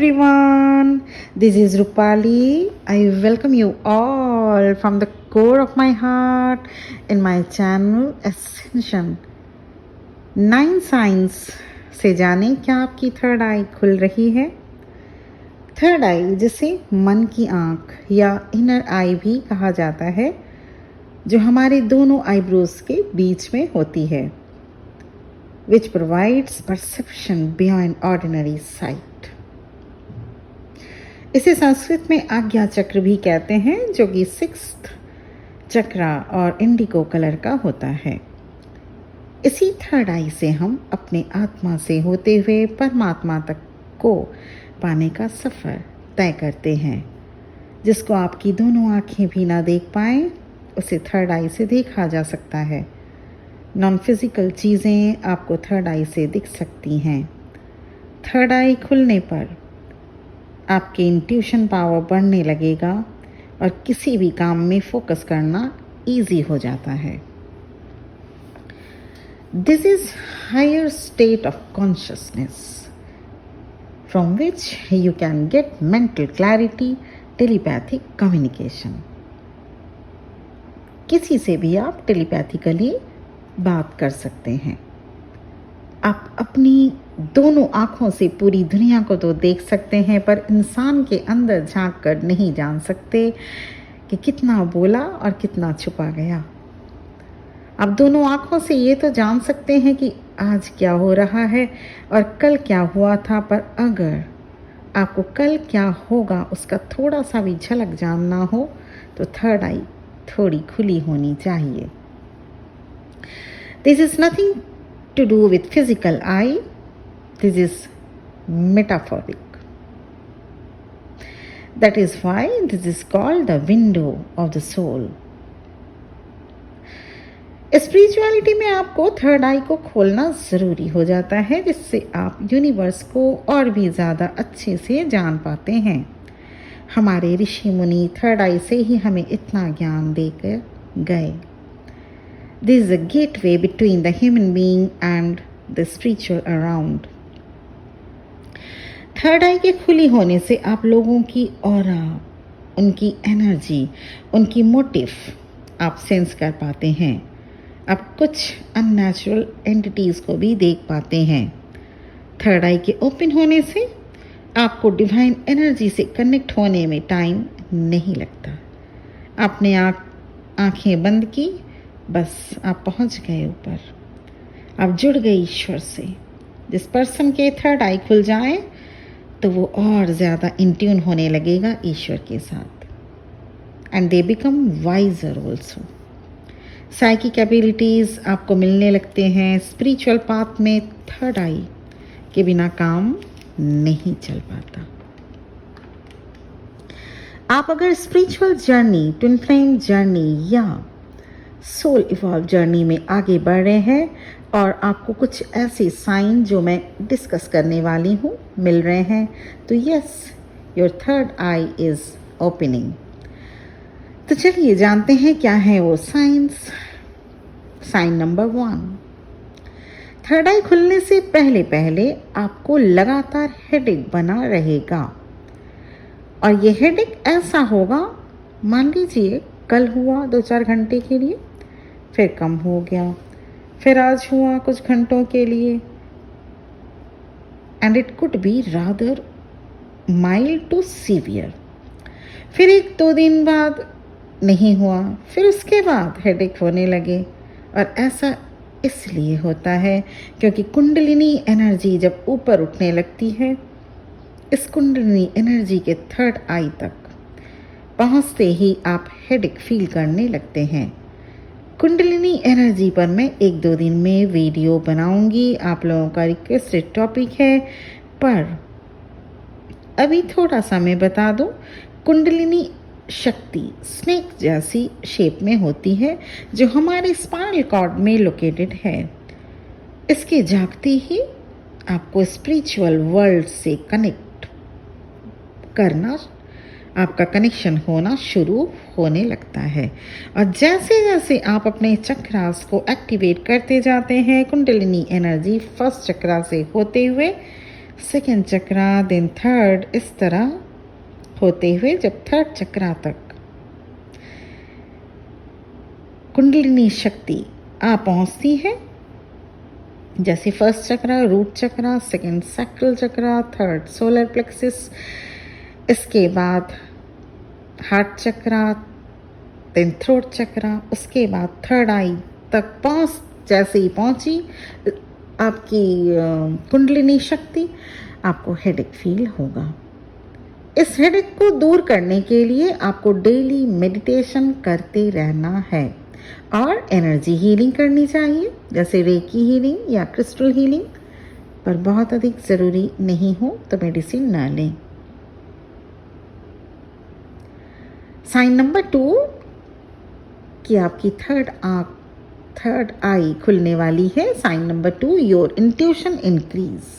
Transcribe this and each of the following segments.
everyone, this is Rupali. I welcome you all from the core of my heart in my channel Ascension. 9 science से जाने क्या आपकी third eye खुल रही है। थर्ड आई जिसे मन की आंख या इनर आई भी कहा जाता है, जो हमारे दोनों आईब्रोज के बीच में होती है, which provides perception beyond ordinary sight. इसे संस्कृत में आज्ञा चक्र भी कहते हैं, जो कि 6th चक्र और इंडिगो कलर का होता है। इसी थर्ड आई से हम अपने आत्मा से होते हुए परमात्मा तक को पाने का सफ़र तय करते हैं। जिसको आपकी दोनों आँखें भी ना देख पाएं, उसे थर्ड आई से देखा जा सकता है। नॉन फिजिकल चीज़ें आपको थर्ड आई से दिख सकती हैं। थर्ड आई खुलने पर आपके इंट्यूशन पावर बढ़ने लगेगा और किसी भी काम में फोकस करना इजी हो जाता है। This is higher state of consciousness from which you can get mental clarity, telepathic communication. किसी से भी आप टेलीपैथिकली बात कर सकते हैं। आप अपनी दोनों आँखों से पूरी दुनिया को तो देख सकते हैं, पर इंसान के अंदर झांक कर नहीं जान सकते कि कितना बोला और कितना छुपा गया। आप दोनों आँखों से ये तो जान सकते हैं कि आज क्या हो रहा है और कल क्या हुआ था, पर अगर आपको कल क्या होगा उसका थोड़ा सा भी झलक जानना हो तो थर्ड आई थोड़ी खुली होनी चाहिए। This is nothing to do with physical eye. This is metaphoric. That is why this is called the window of the soul. Spirituality में आपको थर्ड आई को खोलना ज़रूरी हो जाता है, जिससे आप यूनिवर्स को और भी ज़्यादा अच्छे से जान पाते हैं। हमारे ऋषि मुनि थर्ड आई से ही हमें इतना ज्ञान देकर गए। This is a gateway between the human being and the spiritual around. Third eye के खुली होने से आप लोगों की ऑरा, उनकी एनर्जी, उनकी मोटिव आप सेंस कर पाते हैं। आप कुछ अननेचुरल एंटिटीज़ को भी देख पाते हैं। थर्ड आई के ओपन होने से आपको डिवाइन एनर्जी से कनेक्ट होने में टाइम नहीं लगता। आपने आँखें बंद की, बस आप पहुंच गए ऊपर। आप जुड़ गए ईश्वर से। जिस पर्सन के थर्ड आई खुल जाए तो वो और ज़्यादा इंट्यून होने लगेगा ईश्वर के साथ, and they become wiser also. Psychic abilities आपको मिलने लगते हैं। स्पिरिचुअल पाथ में थर्ड आई के बिना काम नहीं चल पाता। आप अगर spiritual journey, twin flame journey या सोल इवॉल्व जर्नी में आगे बढ़ रहे हैं और आपको कुछ ऐसे साइन जो मैं डिस्कस करने वाली हूँ मिल रहे हैं, तो yes, your third I is opening. तो चलिए जानते हैं क्या है वो साइंस। साइन नंबर 1, थर्ड आई खुलने से पहले पहले आपको लगातार हेडेक बना रहेगा। और ये हेडेक ऐसा होगा, मान लीजिए कल हुआ 2-4 घंटे के लिए, फिर कम हो गया, फिर आज हुआ कुछ घंटों के लिए, and it could be rather mild to severe. फिर 1-2 दिन बाद नहीं हुआ, फिर उसके बाद हेडेक होने लगे। और ऐसा इसलिए होता है क्योंकि कुंडलिनी एनर्जी जब ऊपर उठने लगती है, इस कुंडलिनी एनर्जी के थर्ड आई तक पहुँचते ही आप हेडेक फील करने लगते हैं। कुंडलिनी एनर्जी पर मैं 1-2 दिन में वीडियो बनाऊंगी, आप लोगों का रिक्वेस्टेड टॉपिक है। पर अभी थोड़ा सा मैं बता दूं, कुंडलिनी शक्ति स्नेक जैसी शेप में होती है, जो हमारे स्पाइनल कॉर्ड में लोकेटेड है। इसके जागते ही आपको स्पिरिचुअल वर्ल्ड से कनेक्ट करना, आपका कनेक्शन होना शुरू होने लगता है। और जैसे जैसे आप अपने चक्रास को एक्टिवेट करते जाते हैं, कुंडलिनी एनर्जी फर्स्ट चक्रा से होते हुए सेकेंड चक्रा, देन थर्ड, इस तरह होते हुए जब थर्ड चक्रा तक कुंडलिनी शक्ति आ पहुंचती है, जैसे फर्स्ट चक्रा रूट चक्रा, सेकंड सैक्रल चक्रा, थर्ड सोलर प्लेक्सिस, इसके बाद हार्ट चक्रा, देन थ्रोट चक्रा, उसके बाद थर्ड आई तक जैसे ही पहुंची आपकी कुंडलिनी शक्ति, आपको हेडेक फील होगा। इस हेडेक को दूर करने के लिए आपको डेली मेडिटेशन करते रहना है और एनर्जी हीलिंग करनी चाहिए, जैसे रेकी हीलिंग या क्रिस्टल हीलिंग, पर बहुत अधिक ज़रूरी नहीं हो तो मेडिसिन ना लें। साइन नंबर 2 कि आपकी थर्ड आई खुलने वाली है। Sign number 2, your intuition increase.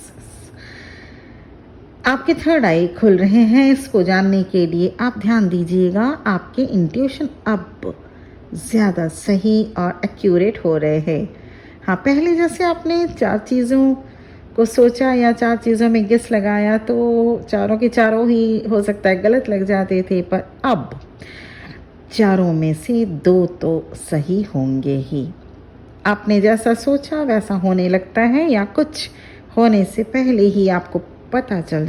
आपके थर्ड आई खुल रहे हैं, इसको जानने के लिए आप ध्यान दीजिएगा, आपके इंट्यूशन अब ज़्यादा सही और एक्यूरेट हो रहे हैं। हाँ, पहले जैसे आपने 4 चीज़ों को सोचा या 4 चीज़ों में गेस लगाया तो चारों के चारों ही हो सकता है गलत लग जाते थे, पर अब चारों में से 2 तो सही होंगे ही। आपने जैसा सोचा वैसा होने लगता है, या कुछ होने से पहले ही आपको पता चल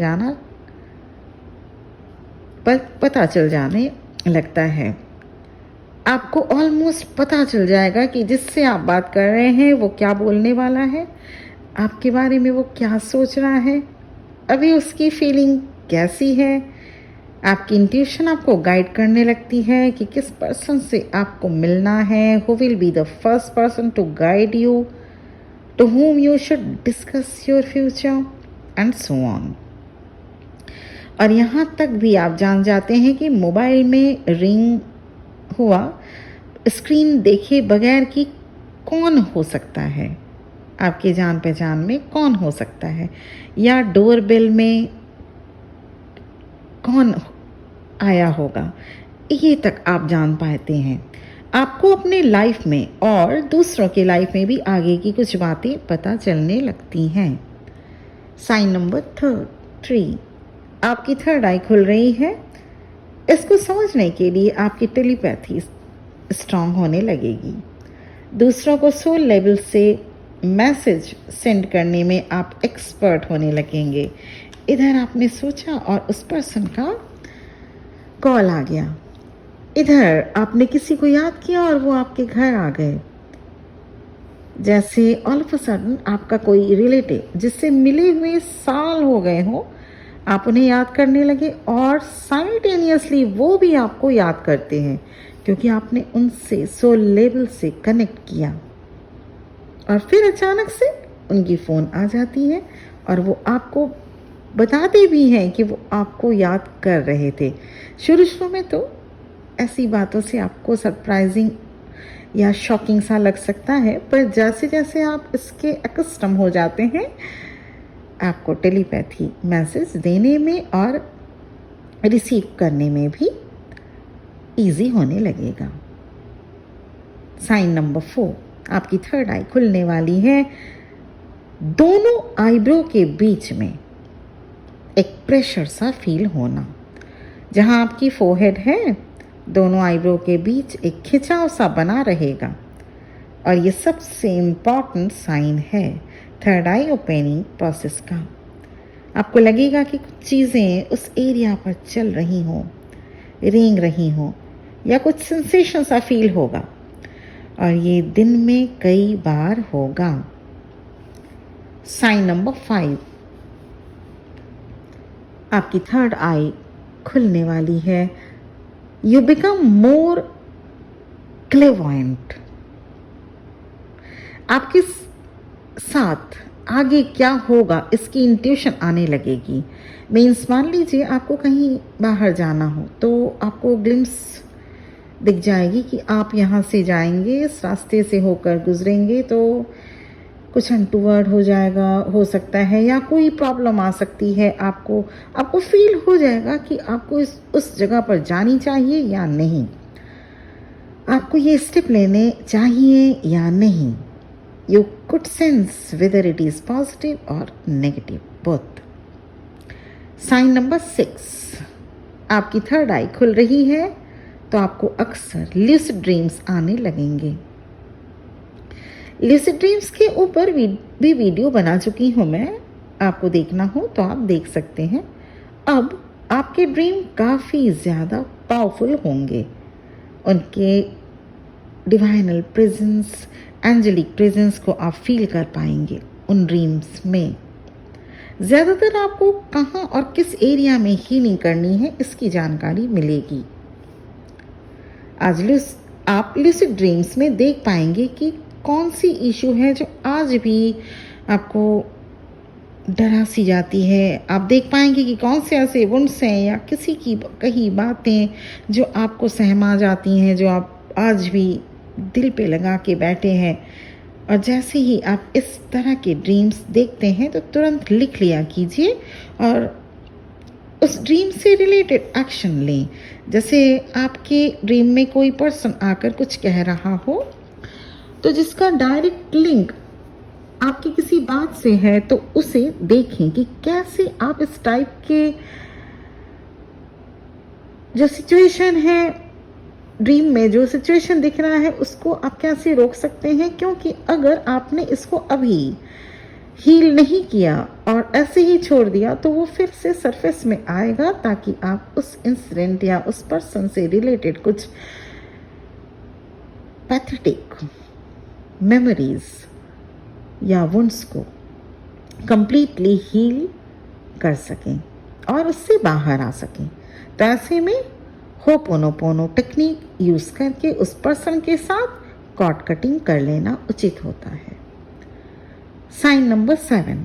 जाने लगता है। आपको ऑलमोस्ट पता चल जाएगा कि जिससे आप बात कर रहे हैं वो क्या बोलने वाला है, आपके बारे में वो क्या सोच रहा है, अभी उसकी फीलिंग कैसी है। आपकी इंट्यूशन आपको गाइड करने लगती है कि किस पर्सन से आपको मिलना है, who will be the first person to guide you, to whom you should discuss your future and so on। और यहाँ तक भी आप जान जाते हैं कि मोबाइल में रिंग हुआ स्क्रीन देखे बगैर कि कौन हो सकता है, आपके जान पहचान में कौन हो सकता है, या डोरबेल में कौन आया होगा, ये तक आप जान पाते हैं। आपको अपने लाइफ में और दूसरों के लाइफ में भी आगे की कुछ बातें पता चलने लगती हैं। साइन नंबर 3, आपकी थर्ड आई खुल रही है। इसको समझने के लिए आपकी टेलीपैथी स्ट्रांग होने लगेगी। दूसरों को सोल लेवल से मैसेज सेंड करने में आप एक्सपर्ट होने लगेंगे। इधर आपने सोचा और उस पर्सन का कॉल आ गया, इधर आपने किसी को याद किया और वो आपके घर आ गए। जैसे ऑल ऑफ अ सडन आपका कोई रिलेटिव जिससे मिले हुए साल हो गए हो, आप उन्हें याद करने लगे और साइमल्टेनियसली वो भी आपको याद करते हैं, क्योंकि आपने उनसे सोल लेवल से कनेक्ट किया। और फिर अचानक से उनकी फ़ोन आ जाती है और वो आपको बताते भी हैं कि वो आपको याद कर रहे थे। शुरू में तो ऐसी बातों से आपको सरप्राइजिंग या शॉकिंग सा लग सकता है, पर जैसे जैसे आप इसके एक्स्टम हो जाते हैं, आपको टेलीपैथी मैसेज देने में और रिसीव करने में भी इजी होने लगेगा। साइन नंबर 4, आपकी थर्ड आई खुलने वाली है। दोनों आईब्रो के बीच में एक प्रेशर सा फील होना, जहां आपकी फोरहेड है, दोनों आईब्रो के बीच एक खिंचाव सा बना रहेगा। और ये सबसे इम्पॉर्टेंट साइन है थर्ड आई ओपनिंग प्रोसेस का। आपको लगेगा कि कुछ चीज़ें उस एरिया पर चल रही हों, रेंग रही हों, या कुछ सेंसेशन सा फील होगा, और ये दिन में कई बार होगा। साइन नंबर 5, आपकी थर्ड आई खुलने वाली है। You become more clairvoyant. आपके साथ आगे क्या होगा इसकी इंट्यूशन आने लगेगी। मीन्स मान लीजिए आपको कहीं बाहर जाना हो तो आपको ग्लिम्स दिख जाएगी कि आप यहाँ से जाएंगे, इस रास्ते से होकर गुजरेंगे तो कुछ अनटूवर्ड हो जाएगा, हो सकता है, या कोई प्रॉब्लम आ सकती है। आपको फील हो जाएगा कि आपको उस जगह पर जानी चाहिए या नहीं, आपको ये स्टेप लेने चाहिए या नहीं। You could sense whether it is positive or negative, both. Sign number 6, आपकी थर्ड आई खुल रही है तो आपको अक्सर लूसिड ड्रीम्स आने लगेंगे। लूसिड ड्रीम्स के ऊपर भी वीडियो बना चुकी हूँ मैं, आपको देखना हो तो आप देख सकते हैं। अब आपके ड्रीम काफ़ी ज़्यादा पावरफुल होंगे, उनके डिवाइनल प्रेजेंस, एंजेलिक प्रेजेंस को आप फील कर पाएंगे उन ड्रीम्स में। ज़्यादातर आपको कहाँ और किस एरिया में हीलिंग करनी है इसकी जानकारी मिलेगी। आज आप लूसिड ड्रीम्स में देख पाएंगे कि कौन सी इशू है जो आज भी आपको डरा सी जाती है। आप देख पाएंगे कि कौन से ऐसे वुंड्स हैं या किसी की कही बातें जो आपको सहमा जाती हैं, जो आप आज भी दिल पे लगा के बैठे हैं। और जैसे ही आप इस तरह के ड्रीम्स देखते हैं तो तुरंत लिख लिया कीजिए और उस ड्रीम से रिलेटेड एक्शन लें। जैसे आपके ड्रीम में कोई पर्सन आकर कुछ कह रहा हो तो जिसका डायरेक्ट लिंक आपकी किसी बात से है तो उसे देखें कि कैसे आप इस टाइप के जो सिचुएशन है, ड्रीम में जो सिचुएशन दिख रहा है उसको आप कैसे रोक सकते हैं। क्योंकि अगर आपने इसको अभी हील नहीं किया और ऐसे ही छोड़ दिया तो वो फिर से सरफेस में आएगा, ताकि आप उस इंसिडेंट या उस पर्सन से रिलेटेड कुछ पैथेटिक मेमोरीज या वुंड्स को कंप्लीटली हील कर सकें और उससे बाहर आ सकें। तो ऐसे में होपोनोपोनो टेक्निक यूज़ करके उस पर्सन के साथ कॉर्ड कटिंग कर लेना उचित होता है। साइन नंबर 7,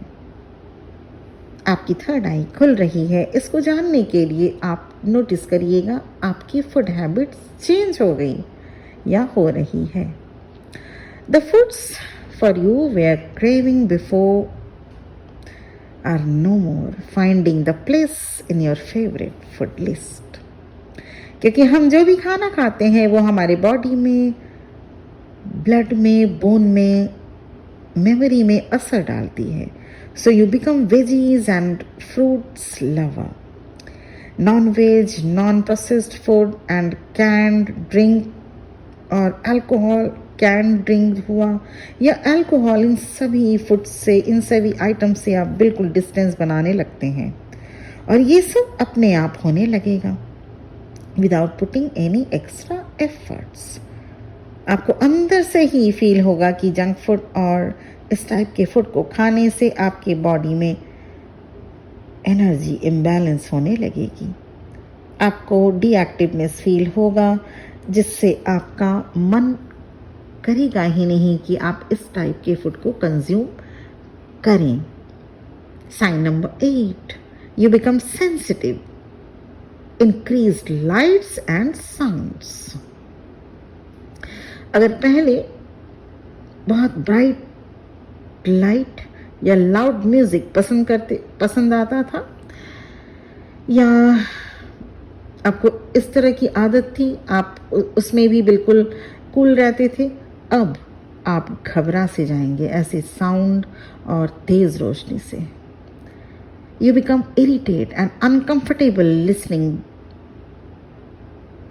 आपकी थर्ड आई खुल रही है। इसको जानने के लिए आप नोटिस करिएगा आपकी फूड हैबिट्स चेंज हो गई या हो रही है। The foods for you they are craving before are no more finding the place in your favourite food list. क्योंकि हम जो भी खाना खाते हैं वो हमारे बॉडी में, ब्लड में, बोन में, मेमोरी में असर डालती है। So you become veggies and fruits lover. Non veg, non processed food and canned drink और अल्कोहल, कैंड ड्रिंक हुआ या अल्कोहल, इन सभी फूड से, इन सभी आइटम से आप बिल्कुल डिस्टेंस बनाने लगते हैं और ये सब अपने आप होने लगेगा without putting any extra efforts. आपको अंदर से ही फील होगा कि जंक फूड और इस टाइप के फूड को खाने से आपके बॉडी में एनर्जी इम्बैलेंस होने लगेगी। आपको डीएक्टिवनेस फील होगा जिससे आपका मन करेगा ही नहीं कि आप इस टाइप के फूड को कंज्यूम करें। Sign number 8, you become sensitive, increased lights and sounds. अगर पहले बहुत ब्राइट लाइट या लाउड म्यूजिक पसंद आता था या आपको इस तरह की आदत थी, आप उसमें भी बिल्कुल कूल रहते थे, अब आप घबरा से जाएंगे ऐसे साउंड और तेज रोशनी से। You become irritate and uncomfortable listening,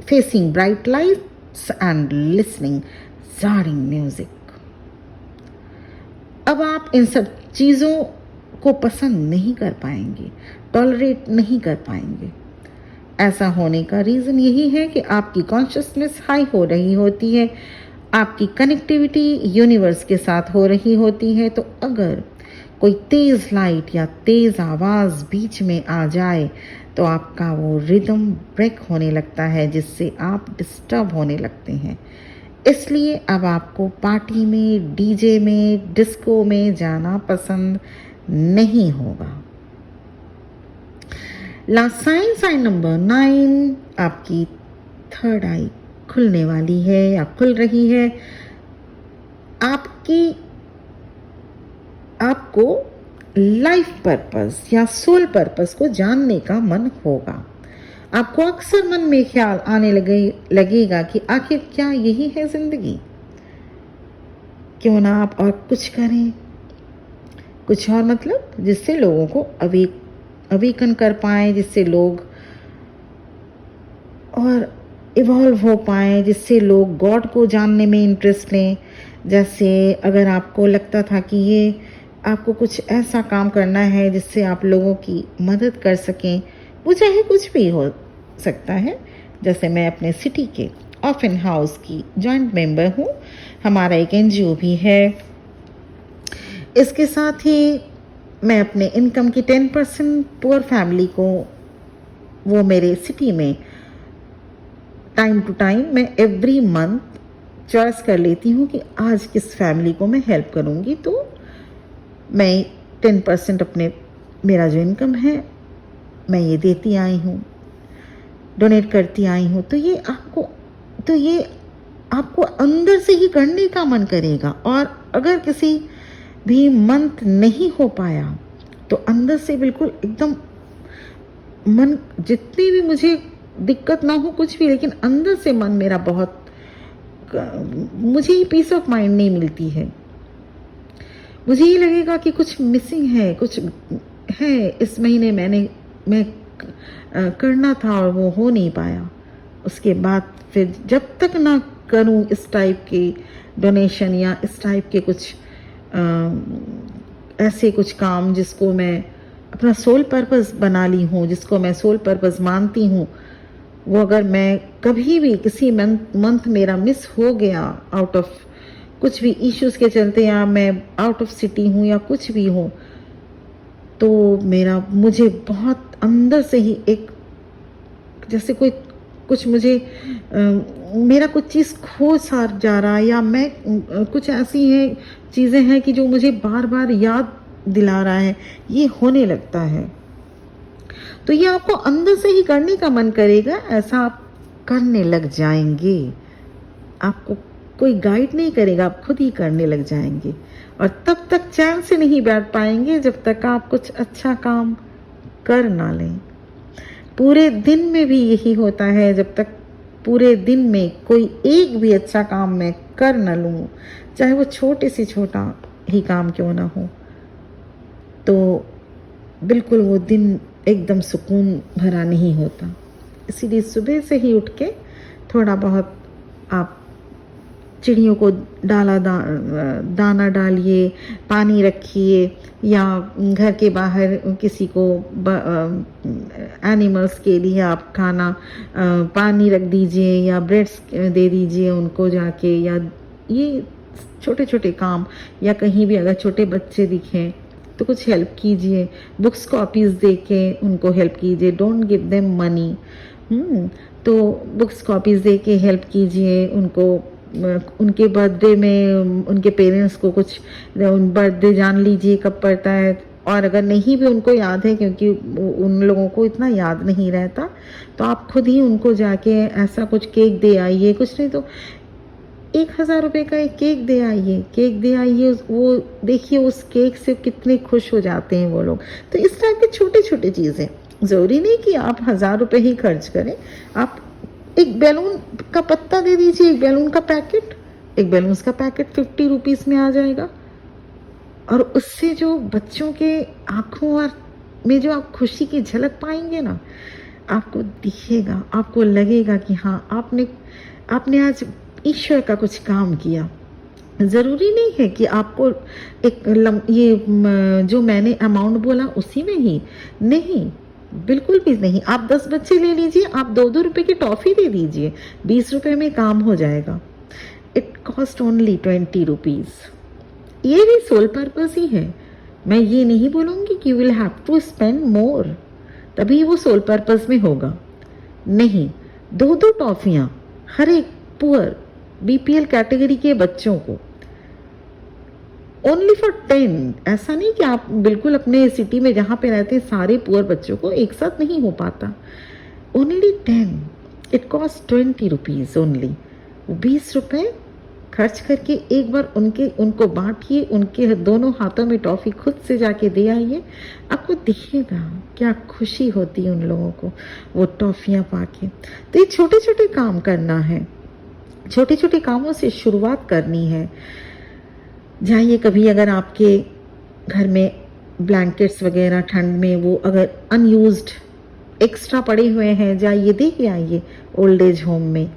facing bright lights and listening jarring music. अब आप इन सब चीज़ों को पसंद नहीं कर पाएंगे, टॉलरेट नहीं कर पाएंगे। ऐसा होने का रीज़न यही है कि आपकी कॉन्शियसनेस हाई हो रही होती है, आपकी कनेक्टिविटी यूनिवर्स के साथ हो रही होती है। तो अगर कोई तेज़ लाइट या तेज़ आवाज़ बीच में आ जाए तो आपका वो रिदम ब्रेक होने लगता है, जिससे आप डिस्टर्ब होने लगते हैं। इसलिए अब आपको पार्टी में, डीजे में, डिस्को में जाना पसंद नहीं होगा। लास्ट साइन, साइन नंबर 9, आपकी थर्ड आई खुलने वाली है या खुल रही है। आपको लाइफ पर्पस या सोल पर्पस को जानने का मन होगा। आपको अक्सर मन में ख्याल आने लगेगा कि आखिर क्या यही है जिंदगी? क्यों ना आप और कुछ करें, कुछ और मतलब जिससे लोगों को अवेक अवेकन कर पाएँ, जिससे लोग और इवॉल्व हो पाएँ, जिससे लोग गॉड को जानने में इंटरेस्ट लें। जैसे अगर आपको लगता था कि ये आपको कुछ ऐसा काम करना है जिससे आप लोगों की मदद कर सकें, वो चाहे कुछ भी हो सकता है। जैसे मैं अपने सिटी के ऑर्फन हाउस की जॉइंट मेंबर हूँ, हमारा एक एनजीओ भी है। इसके साथ ही मैं अपने इनकम की 10% पुअर फैमिली को, वो मेरे सिटी में टाइम टू टाइम मैं एवरी मंथ चॉइस कर लेती हूँ कि आज किस फैमिली को मैं हेल्प करूँगी, तो मैं 10% अपने, मेरा जो इनकम है मैं ये देती आई हूँ, डोनेट करती आई हूँ। तो ये आपको अंदर से ही करने का मन करेगा। और अगर किसी भी मंथ नहीं हो पाया तो अंदर से बिल्कुल एकदम मन, जितनी भी मुझे दिक्कत ना हो कुछ भी, लेकिन अंदर से मन मेरा बहुत, मुझे ही पीस ऑफ माइंड नहीं मिलती है। मुझे ये लगेगा कि कुछ मिसिंग है, कुछ है इस महीने मैं करना था और वो हो नहीं पाया। उसके बाद फिर जब तक ना करूं इस टाइप की डोनेशन या इस टाइप के कुछ ऐसे कुछ काम जिसको मैं अपना सोल पर्पस बना ली हूँ, जिसको मैं सोल पर्पस मानती हूँ, वो अगर मैं कभी भी किसी मंथ मेरा मिस हो गया आउट ऑफ कुछ भी इश्यूज के चलते, या मैं आउट ऑफ सिटी हूँ या कुछ भी हूँ, तो मुझे बहुत अंदर से ही एक जैसे कोई कुछ मुझे मेरा कुछ चीज़ खो सा जा रहा है, या मैं कुछ ऐसी है चीज़ें हैं कि जो मुझे बार बार याद दिला रहा है, ये होने लगता है। तो ये आपको अंदर से ही करने का मन करेगा, ऐसा आप करने लग जाएंगे। आपको कोई गाइड नहीं करेगा, आप खुद ही करने लग जाएंगे। और तब तक चैन से नहीं बैठ पाएंगे जब तक आप कुछ अच्छा काम कर ना लें। पूरे दिन में भी यही होता है, जब तक पूरे दिन में कोई एक भी अच्छा काम मैं कर न लूँ, चाहे वो छोटे से छोटा ही काम क्यों ना हो, तो बिल्कुल वो दिन एकदम सुकून भरा नहीं होता। इसीलिए सुबह से ही उठ के थोड़ा बहुत आप चिड़ियों को दाना डालिए, पानी रखिए, या घर के बाहर किसी को एनिमल्स के लिए आप खाना पानी रख दीजिए, या ब्रेड्स दे दीजिए उनको जाके, या ये छोटे छोटे काम, या कहीं भी अगर छोटे बच्चे दिखें तो कुछ हेल्प कीजिए, बुक्स कॉपीज़ दे के उनको हेल्प कीजिए, डोंट गिव देम मनी। तो बुक्स कॉपीज़ दे के हेल्प कीजिए उनको। उनके बर्थडे में उनके पेरेंट्स को कुछ बर्थडे जान लीजिए कब पड़ता है, और अगर नहीं भी उनको याद है, क्योंकि उन लोगों को इतना याद नहीं रहता, तो आप खुद ही उनको जाके ऐसा कुछ केक दे आइए, कुछ नहीं तो 1000 रुपये का एक केक दे आइए। वो देखिए उस केक से कितने खुश हो जाते हैं वो लोग। तो इस तरह की छोटी छोटी चीज़ें, ज़रूरी नहीं कि आप 1000 रुपये ही खर्च करें। आप एक बैलून का पत्ता दे दीजिए, एक बैलून का पैकेट 50 रुपीज़ में आ जाएगा, और उससे जो बच्चों के आँखों और में जो आप खुशी की झलक पाएंगे ना, आपको दिखेगा, आपको लगेगा कि हाँ आपने आज ईश्वर का कुछ काम किया। ज़रूरी नहीं है कि आपको ये जो मैंने अमाउंट बोला उसी में ही, नहीं, बिल्कुल भी नहीं। आप 10 बच्चे ले लीजिए, आप 2-2 रुपए की टॉफ़ी दे दीजिए, 20 रुपए में काम हो जाएगा। It cost only 20 rupees. ये भी सोल पर्पस ही है। मैं ये नहीं बोलूँगी कि you will have to spend more, तभी वो सोल पर्पस में होगा। नहीं, 2-2 टॉफ़ियाँ हर एक पुअर बीपीएल कैटेगरी के बच्चों को, ओनली फॉर 10। ऐसा नहीं कि आप बिल्कुल अपने सिटी में जहाँ पे रहते हैं सारे पुअर बच्चों को एक साथ नहीं हो पाता। Only 10, it cost 20 rupees only. 20 रुपये खर्च करके एक बार उनको बांटिए, उनके दोनों हाथों में टॉफ़ी खुद से जाके दे आइए, आपको दिखेगा क्या खुशी होती है उन लोगों को वो टॉफ़ियाँ पाके। तो ये छोटे छोटे काम करना है, छोटे छोटे कामों से शुरुआत करनी है। जाइए, कभी अगर आपके घर में ब्लैंकेट्स वगैरह ठंड में वो अगर अनयूज्ड एक्स्ट्रा पड़े हुए हैं, जाइए दे के आइए ओल्ड एज होम में,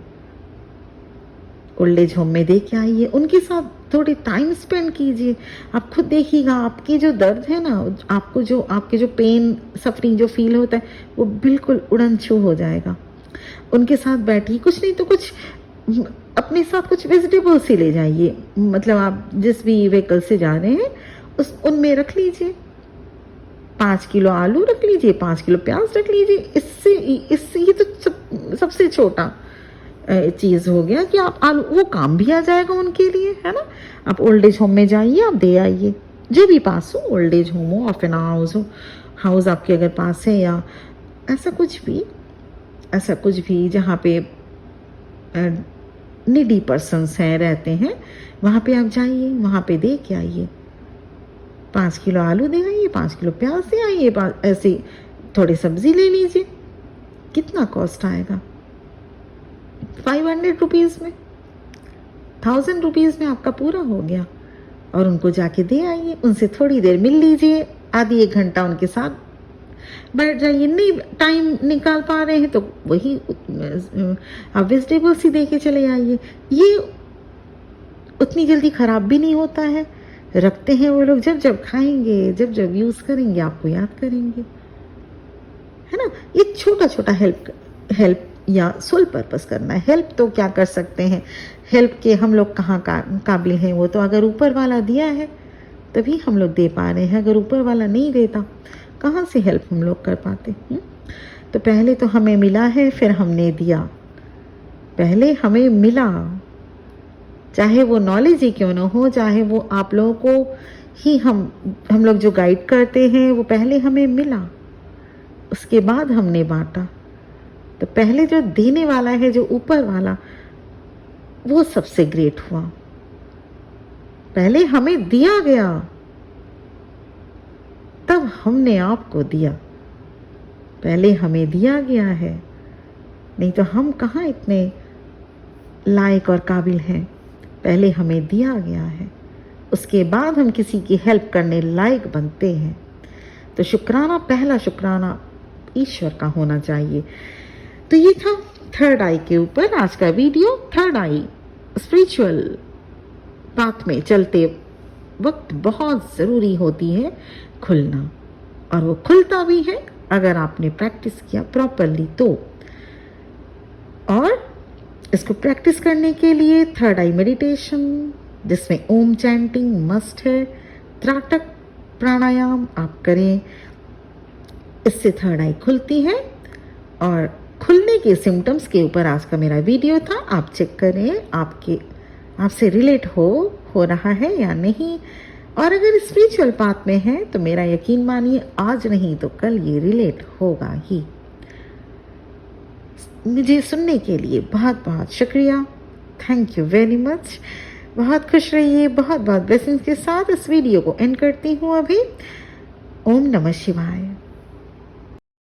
ओल्ड एज होम में दे के आइए, उनके साथ थोड़ी टाइम स्पेंड कीजिए। आप खुद देखिएगा आपकी जो दर्द है ना, आपको जो आपके जो पेन सफरिंग जो फील होता है वो बिल्कुल उड़न छू हो जाएगा। उनके साथ बैठिए, कुछ नहीं तो कुछ अपने साथ कुछ वेजिटेबल्स ही ले जाइए, मतलब आप जिस भी व्हीकल से जा रहे हैं उनमें रख लीजिए। 5 किलो आलू रख लीजिए, 5 किलो प्याज रख लीजिए। इससे इससे ये तो सबसे छोटा चीज़ हो गया कि आप आलू, वो काम भी आ जाएगा उनके लिए, है ना। आप ओल्ड एज होम में जाइए, आप दे आइए, जो भी पास हो, ओल्ड एज होम हो, ऑर्फन हाउस हो, हाउस आपके अगर पास है, या ऐसा कुछ भी जहाँ पे नीडी पर्सन्स हैं, रहते हैं, वहाँ पे आप जाइए, वहाँ पे दे के आइए। 5 किलो आलू दे आइए, 5 किलो प्याज दे आइए, ऐसे थोड़ी सब्जी ले लीजिए। कितना कॉस्ट आएगा? 500 रुपीज़ में, 1000 रुपीज़ में आपका पूरा हो गया। और उनको जाके दे आइए, उनसे थोड़ी देर मिल लीजिए, आधी 1 घंटा उनके साथ बैठ जाइए। नहीं टाइम निकाल पा रहे हैं तो वही आप वेजिटेबल्स ही दे के चले आइए। ये उतनी जल्दी ख़राब भी नहीं होता है, रखते हैं वो लोग, जब जब खाएंगे, जब जब यूज़ करेंगे आपको याद करेंगे, है ना। ये छोटा छोटा हेल्प या सोल पर्पस करना है। हेल्प तो क्या कर सकते हैं, हेल्प के हम लोग कहाँ काबिल हैं, वो तो अगर ऊपर वाला दिया है तभी हम लोग दे पा रहे हैं। अगर ऊपर वाला नहीं देता कहाँ से हेल्प हम लोग कर पाते। तो पहले तो हमें मिला है, फिर हमने दिया। पहले हमें मिला, चाहे वो नॉलेज ही क्यों ना हो, चाहे वो आप लोगों को ही हम लोग जो गाइड करते हैं, वो पहले हमें मिला, उसके बाद हमने बांटा। तो पहले जो देने वाला है, जो ऊपर वाला, वो सबसे ग्रेट हुआ। पहले हमें दिया गया, तब हमने आपको दिया। पहले हमें दिया गया है, नहीं तो हम कहाँ इतने लायक और काबिल हैं। पहले हमें दिया गया है, उसके बाद हम किसी की हेल्प करने लायक बनते हैं। तो शुक्राना, पहला शुक्राना ईश्वर का होना चाहिए। तो ये था थर्ड आई के ऊपर आज का video. Third I spiritual path में चलते वक्त बहुत ज़रूरी होती है खुलना, और वो खुलता भी है अगर आपने प्रैक्टिस किया प्रॉपरली तो। और इसको प्रैक्टिस करने के लिए थर्ड आई मेडिटेशन, जिसमें ओम चैंटिंग मस्ट है, त्राटक प्राणायाम आप करें, इससे थर्ड आई खुलती है। और खुलने के सिम्टम्स के ऊपर आज का मेरा वीडियो था। आप चेक करें आपसे रिलेट हो रहा है या नहीं। और अगर स्पिरिचुअल पाथ में है तो मेरा यकीन मानिए आज नहीं तो कल ये रिलेट होगा ही। मुझे सुनने के लिए बहुत बहुत शुक्रिया, थैंक यू वेरी मच। बहुत खुश रहिए, बहुत बहुत ब्लेसिंग्स के साथ इस वीडियो को एंड करती हूँ अभी। ओम नमः शिवाय।